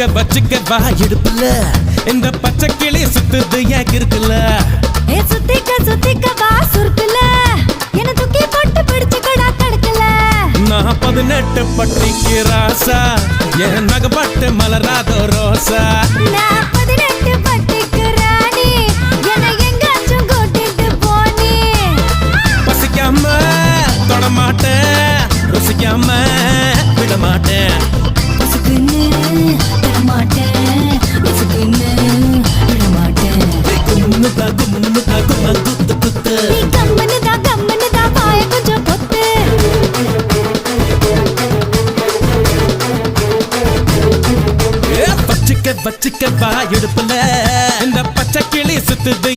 வச்சுக்க வா இடுப்புல இந்த பச்சை கிளி சுத்துது ஏன் இருக்குல்ல சுத்திக்க வா சுருக்குல என்ன தூக்கி போட்டு பிடிச்சுக்கடா தடுக்கல நான் 18 பட்டிக்கு ராசா என் நகப்பட்டு மலராதோ ரோசா